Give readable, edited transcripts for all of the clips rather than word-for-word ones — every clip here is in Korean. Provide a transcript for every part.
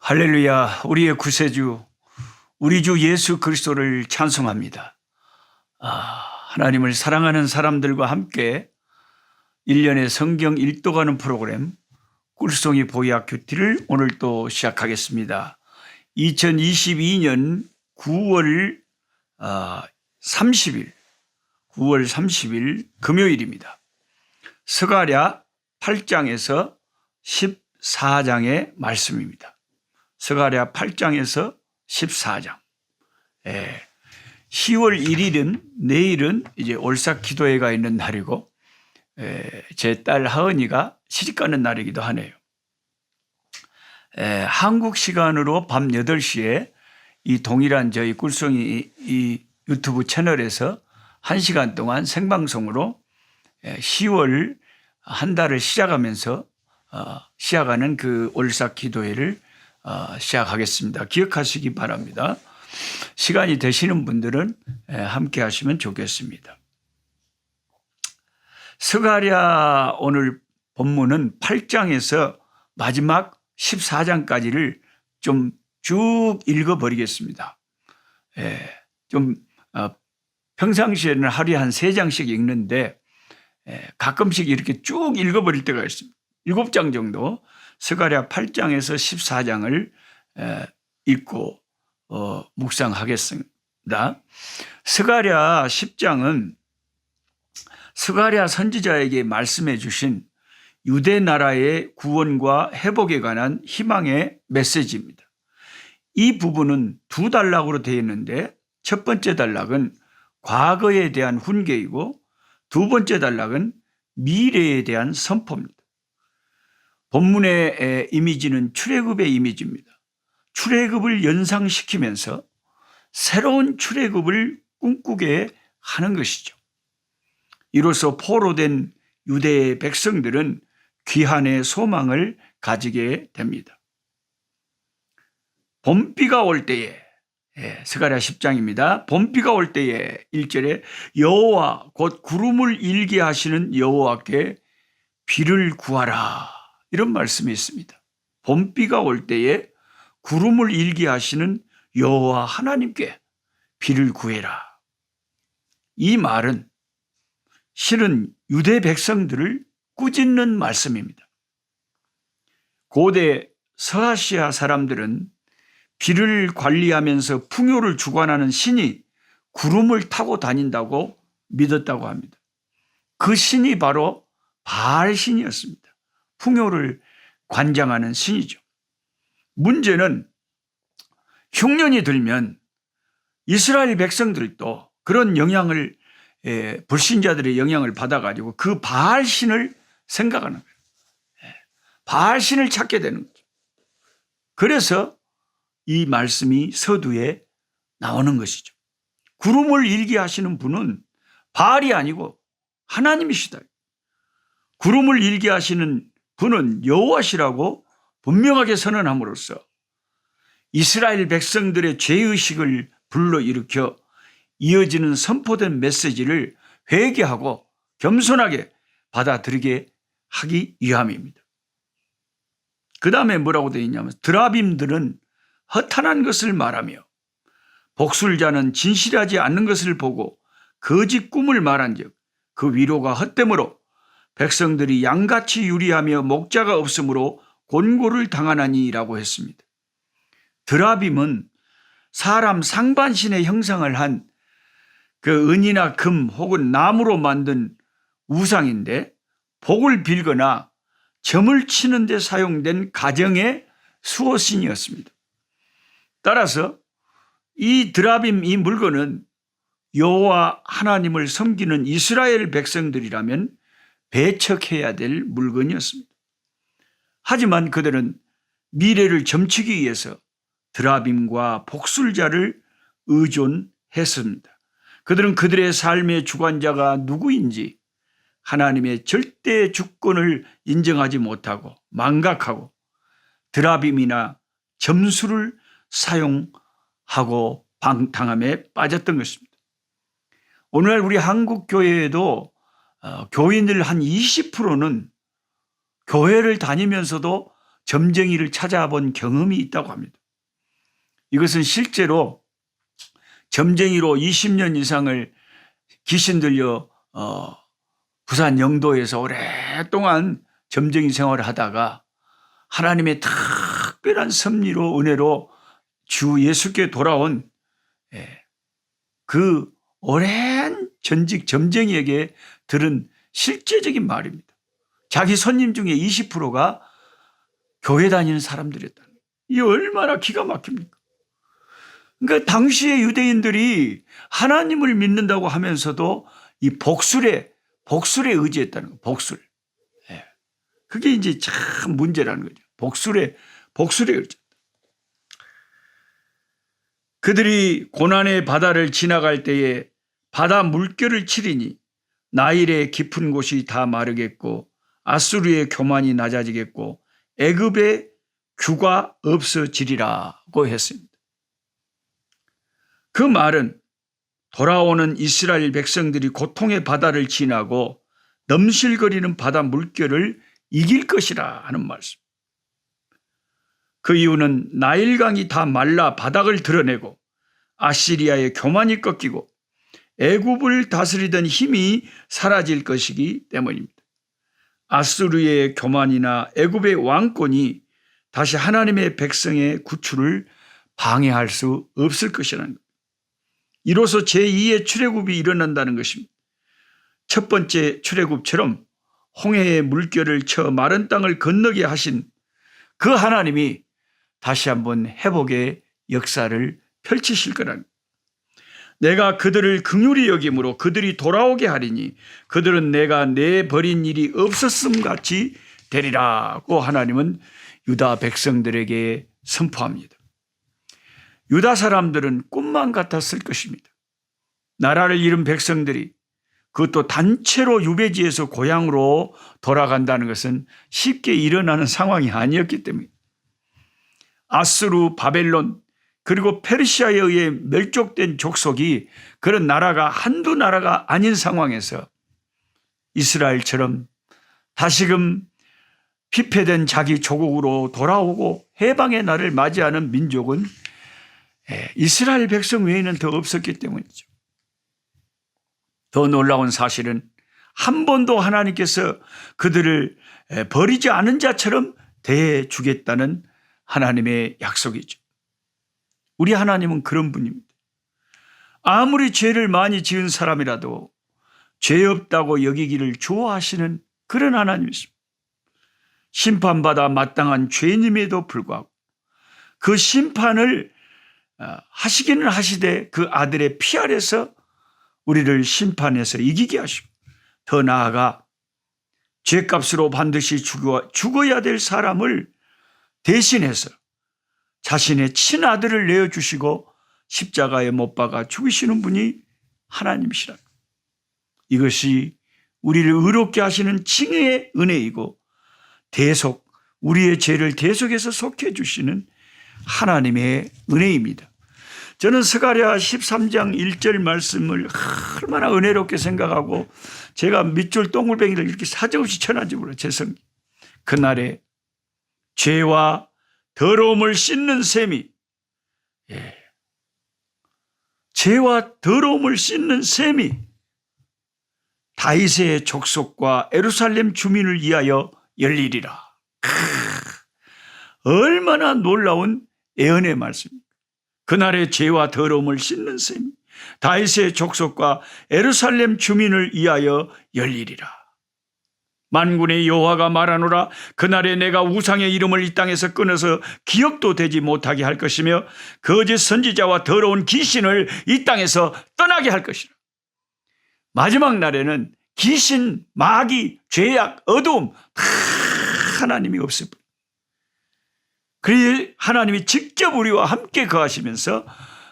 할렐루야. 우리의 구세주 우리 주 예수 그리스도를 찬송합니다. 하나님을 사랑하는 사람들과 함께 1년의 성경 읽도가는 프로그램 꿀송이 보약 큐티를 오늘 또 시작하겠습니다. 2022년 9월 30일 금요일입니다. 스가랴 8장에서 14장의 말씀입니다. 스가랴 8장에서 14장. 10월 1일은 내일은 이제 올삭 기도회가 있는 날이고 제 딸 하은이가 시집가는 날이기도 하네요. 한국 시간으로 밤 8시에 이 동일한 저희 꿀송이 이 유튜브 채널에서 1시간 동안 생방송으로 10월 한 달을 시작하면서 시작하는 그 올삭 기도회를 시작하겠습니다. 기억하시기 바랍니다. 시간이 되시는 분들은 함께 하시면 좋겠습니다. 스가랴 오늘 본문은 8장에서 마지막 14장까지를 좀 쭉 읽어버리겠습니다. 좀 평상시에는 하루에 한 3장씩 읽는데 가끔씩 이렇게 쭉 읽어버릴 때가 있습니다. 7장 정도 스가랴 8장에서 14장을 읽고 묵상하겠습니다. 스가랴 10장은 스가랴 선지자에게 말씀해 주신 유대 나라의 구원과 회복에 관한 희망의 메시지입니다. 이 부분은 2단락으로 되어 있는데 첫 번째 단락은 과거에 대한 훈계이고 두 번째 단락은 미래에 대한 선포입니다. 본문의 이미지는 출애굽의 이미지입니다. 출애굽을 연상시키면서 새로운 출애굽을 꿈꾸게 하는 것이죠. 이로써 포로된 유대의 백성들은 귀환의 소망을 가지게 됩니다. 봄비가 올 때에 스가랴 10장입니다. 봄비가 올 때에 1절에 여호와 곧 구름을 일게 하시는 여호와께 비를 구하라 이런 말씀이 있습니다. 봄비가 올 때에 구름을 일게 하시는 여호와 하나님께 비를 구해라. 이 말은 실은 유대 백성들을 꾸짖는 말씀입니다. 고대 서아시아 사람들은 비를 관리하면서 풍요를 주관하는 신이 구름을 타고 다닌다고 믿었다고 합니다. 그 신이 바로 바알 신이었습니다. 풍요를 관장하는 신이죠. 문제는 흉년이 들면 이스라엘 백성들도 그런 영향을 불신자들의 영향을 받아가지고 그 바알 신을 생각하는 거예요. 바알 신을 찾게 되는 거죠. 그래서 이 말씀이 서두에 나오는 것이죠. 구름을 일게 하시는 분은 바알이 아니고 하나님이시다. 구름을 일게 하시는 분은 여호와시라고 분명하게 선언함으로써 이스라엘 백성들의 죄의식을 불러일으켜 이어지는 선포된 메시지를 회개하고 겸손하게 받아들이게 하기 위함입니다. 그 다음에 뭐라고 되어 있냐면 드라빔들은 허탄한 것을 말하며 복술자는 진실하지 않는 것을 보고 거짓 꿈을 말한즉 그 위로가 헛되므로 백성들이 양같이 유리하며 목자가 없으므로 곤고를 당하나니라고 했습니다. 드라빔은 사람 상반신의 형상을 한 그 은이나 금 혹은 나무로 만든 우상인데 복을 빌거나 점을 치는 데 사용된 가정의 수호신이었습니다. 따라서 이 드라빔 이 물건은 여호와 하나님을 섬기는 이스라엘 백성들이라면 배척해야 될 물건이었습니다. 하지만 그들은 미래를 점치기 위해서 드라빔과 복술자를 의존했습니다. 그들은 그들의 삶의 주관자가 누구인지 하나님의 절대 주권을 인정하지 못하고 망각하고 드라빔이나 점수를 사용하고 방탕함에 빠졌던 것입니다. 오늘날 우리 한국 교회에도 교인들 한 20%는 교회를 다니면서도 점쟁이를 찾아본 경험이 있다고 합니다. 이것은 실제로 점쟁이로 20년 이상을 귀신 들려 부산 영도에서 오랫동안 점쟁이 생활을 하다가 하나님의 특별한 섭리로 은혜로 주 예수께 돌아온 그 오랜 전직 점쟁이에게 들은 실제적인 말입니다. 자기 손님 중에 20%가 교회 다니는 사람들이었다. 이게 얼마나 기가 막힙니까? 그러니까 당시의 유대인들이 하나님을 믿는다고 하면서도 이 복술에 의지했다는 거예요. 복술. 그게 이제 참 문제라는 거죠. 복술에 의지. 그들이 고난의 바다를 지나갈 때에 바다 물결을 치리니 나일의 깊은 곳이 다 마르겠고 아수르의 교만이 낮아지겠고 애굽의 규가 없어지리라고 했습니다. 그 말은 돌아오는 이스라엘 백성들이 고통의 바다를 지나고 넘실거리는 바다 물결을 이길 것이라 하는 말씀. 그 이유는 나일강이 다 말라 바닥을 드러내고 아시리아의 교만이 꺾이고 애굽을 다스리던 힘이 사라질 것이기 때문입니다. 아수르의 교만이나 애굽의 왕권이 다시 하나님의 백성의 구출을 방해할 수 없을 것이라는 겁니다. 이로써 제2의 출애굽이 일어난다는 것입니다. 첫 번째 출애굽처럼 홍해의 물결을 쳐 마른 땅을 건너게 하신 그 하나님이 다시 한번 회복의 역사를 펼치실 거라는, 내가 그들을 긍휼히 여김으로 그들이 돌아오게 하리니 그들은 내가 내버린 일이 없었음 같이 되리라고 하나님은 유다 백성들에게 선포합니다. 유다 사람들은 꿈만 같았을 것입니다. 나라를 잃은 백성들이 그것도 단체로 유배지에서 고향으로 돌아간다는 것은 쉽게 일어나는 상황이 아니었기 때문입니다. 아수르, 바벨론, 그리고 페르시아에 의해 멸족된 족속이 그런 나라가 한두 나라가 아닌 상황에서 이스라엘처럼 다시금 피폐된 자기 조국으로 돌아오고 해방의 날을 맞이하는 민족은 이스라엘 백성 외에는 더 없었기 때문이죠. 더 놀라운 사실은 한 번도 하나님께서 그들을 버리지 않은 자처럼 대해주겠다는 하나님의 약속이죠. 우리 하나님은 그런 분입니다. 아무리 죄를 많이 지은 사람이라도 죄 없다고 여기기를 좋아하시는 그런 하나님이십니다. 심판받아 마땅한 죄인임에도 불구하고 그 심판을 하시기는 하시되 그 아들의 피 아래서 우리를 심판해서 이기게 하시고, 더 나아가 죄값으로 반드시 죽어야 될 사람을 대신해서 자신의 친아들을 내어주시고 십자가에 못 박아 죽이시는 분이 하나님이시라. 이것이 우리를 의롭게 하시는 칭의의 은혜이고 우리의 죄를 대속해서 속해 주시는 하나님의 은혜입니다. 저는 스가랴 13장 1절 말씀을 얼마나 은혜롭게 생각하고 제가 밑줄 동글뱅이를 이렇게 사정없이 쳐놨는지 몰라요. 제 성경. 그날에 죄와 더러움을 씻는 셈이, 죄와 더러움을 씻는 셈이 다윗의 족속과 예루살렘 주민을 위하여 열리리라. 얼마나 놀라운 예언의 말씀입니다. 그날의 죄와 더러움을 씻는 셈이 다윗의 족속과 예루살렘 주민을 위하여 열리리라. 만군의 여호와가 말하노라. 그날에 내가 우상의 이름을 이 땅에서 끊어서 기억도 되지 못하게 할 것이며 거짓 선지자와 더러운 귀신을 이 땅에서 떠나게 할 것이라. 마지막 날에는 귀신, 마귀, 죄악, 어두움 다 하나님이 없을 뿐. 그리 하나님이 직접 우리와 함께 거하시면서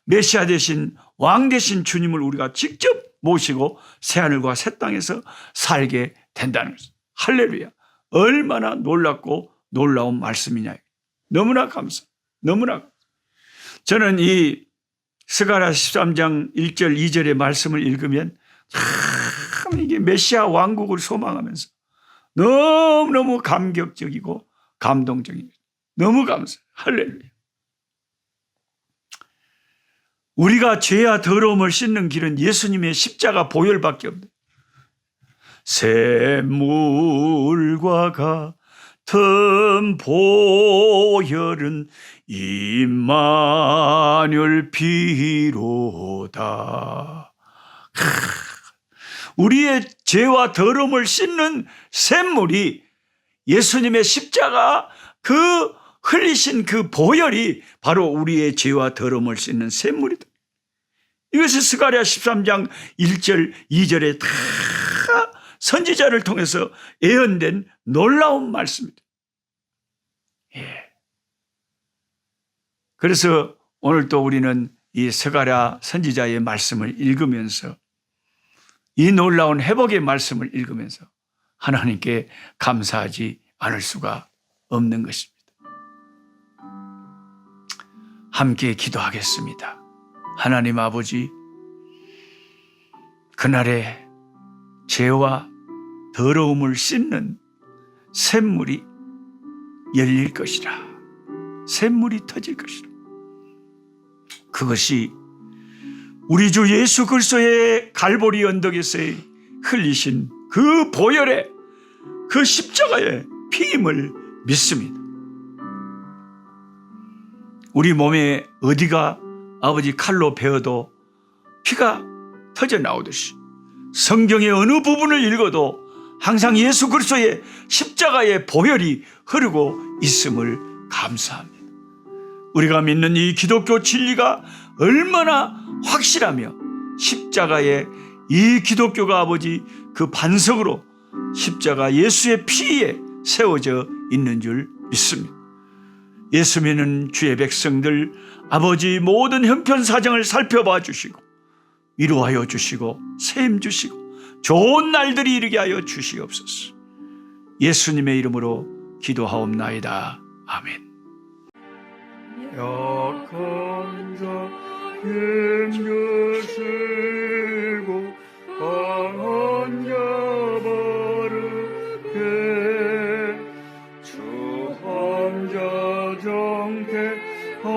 메시아 되신 왕 되신 주님을 우리가 직접 모시고 새하늘과 새 땅에서 살게 된다는 것입니다. 할렐루야. 얼마나 놀랍고 놀라운 말씀이냐. 너무나 너무나. 저는 이 스가랴 13장 1절 2절의 말씀을 읽으면 참 이게 메시아 왕국을 소망하면서 너무너무 감격적이고 감동적입니다. 너무 감사해요. 할렐루야. 우리가 죄와 더러움을 씻는 길은 예수님의 십자가 보혈밖에 없다. 샘물과 같은 보혈은 임마누엘 피로다. 우리의 죄와 더러움을 씻는 샘물이 예수님의 십자가 그 흘리신 그 보혈이 바로 우리의 죄와 더러움을 씻는 샘물이다. 이것이 스가랴 13장 1절 2절에 다 선지자를 통해서 예언된 놀라운 말씀입니다. 예. 그래서 오늘 또 우리는 이 스가랴 선지자의 말씀을 읽으면서 이 놀라운 회복의 말씀을 읽으면서 하나님께 감사하지 않을 수가 없는 것입니다. 함께 기도하겠습니다. 하나님 아버지, 그날의 죄와 더러움을 씻는 샘물이 열릴 것이라. 샘물이 터질 것이라. 그것이 우리 주 예수 그리스도의 갈보리 언덕에서 흘리신 그 보혈의 그 십자가의 피임을 믿습니다. 우리 몸에 어디가 아버지 칼로 베어도 피가 터져 나오듯이 성경의 어느 부분을 읽어도 항상 예수 그리스도의 십자가의 보혈이 흐르고 있음을 감사합니다. 우리가 믿는 이 기독교 진리가 얼마나 확실하며 십자가의 이 기독교가 아버지 그 반석으로 십자가 예수의 피에 세워져 있는 줄 믿습니다. 예수 믿는 주의 백성들 아버지 모든 형편사정을 살펴봐 주시고 위로하여 주시고 세임 주시고 좋은 날들이 이르게 하여 주시옵소서. 예수님의 이름으로 기도하옵나이다. 아멘. 약한 자 힘주시고 강한 자 바르게 주한 자 정택함이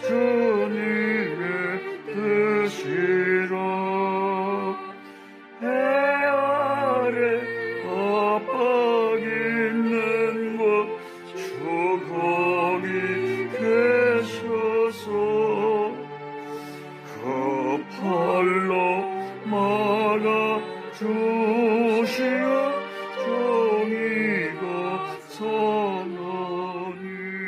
주님의 뜻이라. 해 아래 압박 있는 곳 주 거기 계셔서 그 팔로 막아 주